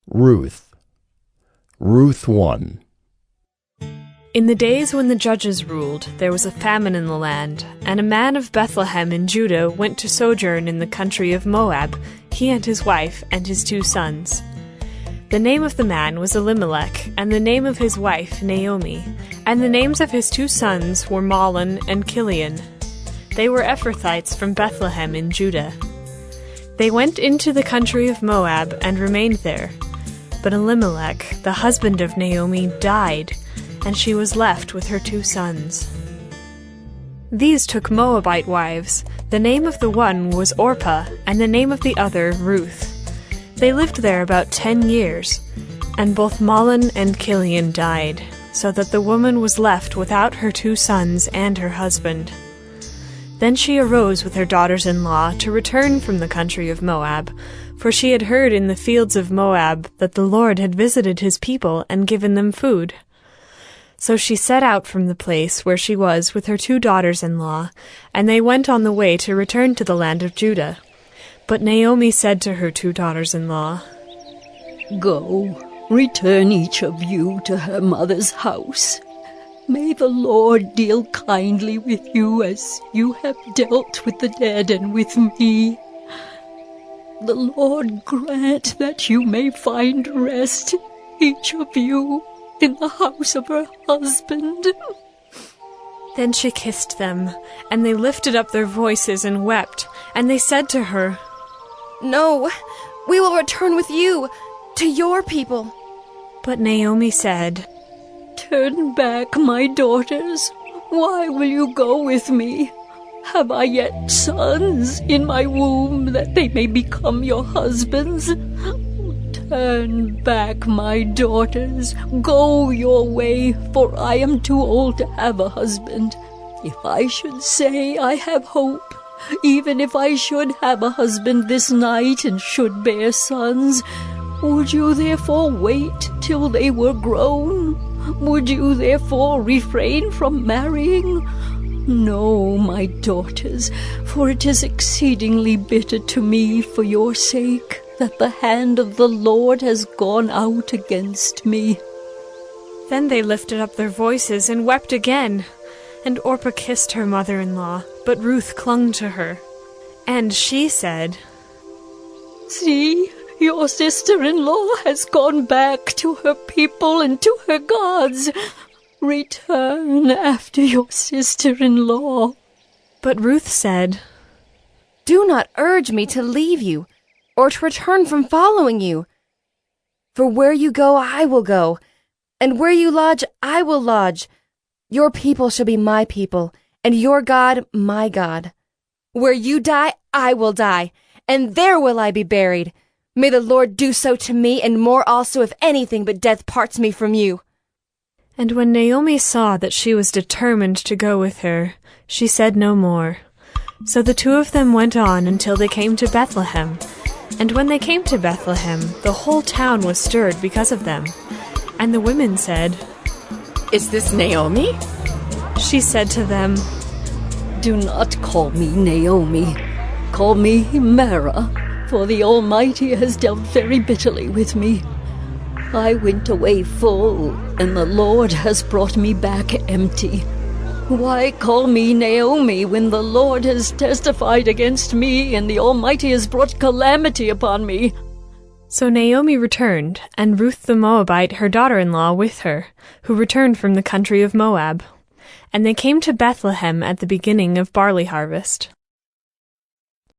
Ruth. Ruth 1. In the days when the judges ruled, there was a famine in the land, and a man of Bethlehem in Judah went to sojourn in the country of Moab, he and his wife and his 2 sons. The name of the man was Elimelech, and the name of his wife Naomi, and the names of his 2 sons were Mahlon and Chilion. They were Ephrathites from Bethlehem in Judah. They went into the country of Moab and remained there. But Elimelech, the husband of Naomi, died, and she was left with her 2 sons. These took Moabite wives. The name of the one was Orpah, and the name of the other Ruth. They lived there about 10 years, and both Mahlon and Chilion died, so that the woman was left without her 2 sons and her husband. Then she arose with her daughters-in-law to return from the country of Moab, for she had heard in the fields of Moab that the Lord had visited his people and given them food. So she set out from the place where she was with her 2 daughters-in-law, and they went on the way to return to the land of Judah. But Naomi said to her 2 daughters-in-law, "Go, return each of you to her mother's house. May the Lord deal kindly with you as you have dealt with the dead and with me. The Lord grant that you may find rest, each of you, in the house of her husband." Then she kissed them, and they lifted up their voices and wept, and they said to her, "No, we will return with you to your people." But Naomi said, "Turn back, my daughters. Why will you go with me? Have I yet sons in my womb that they may become your husbands? Turn back, my daughters. Go your way, for I am too old to have a husband. If I should say I have hope, even if I should have a husband this night and should bear sons, would you therefore wait till they were grown? Would you therefore refrain from marrying? No, my daughters, for it is exceedingly bitter to me for your sake that the hand of the Lord has gone out against me." Then they lifted up their voices and wept again. And Orpah kissed her mother-in-law, but Ruth clung to her. And she said, "See, your sister-in-law has gone back to her people and to her gods. Return after your sister-in-law." But Ruth said, "Do not urge me to leave you, or to return from following you. For where you go, I will go, and where you lodge, I will lodge. Your people shall be my people, and your God my God. Where you die, I will die, and there will I be buried. May the Lord do so to me, and more also, if anything but death parts me from you." And when Naomi saw that she was determined to go with her, she said no more. So the 2 of them went on until they came to Bethlehem. And when they came to Bethlehem, the whole town was stirred because of them. And the women said, "Is this Naomi?" She said to them, "Do not call me Naomi. Call me Mara, for the Almighty has dealt very bitterly with me. I went away full, and the Lord has brought me back empty. Why call me Naomi when the Lord has testified against me, and the Almighty has brought calamity upon me?" So Naomi returned, and Ruth the Moabite, her daughter-in-law, with her, who returned from the country of Moab. And they came to Bethlehem at the beginning of barley harvest.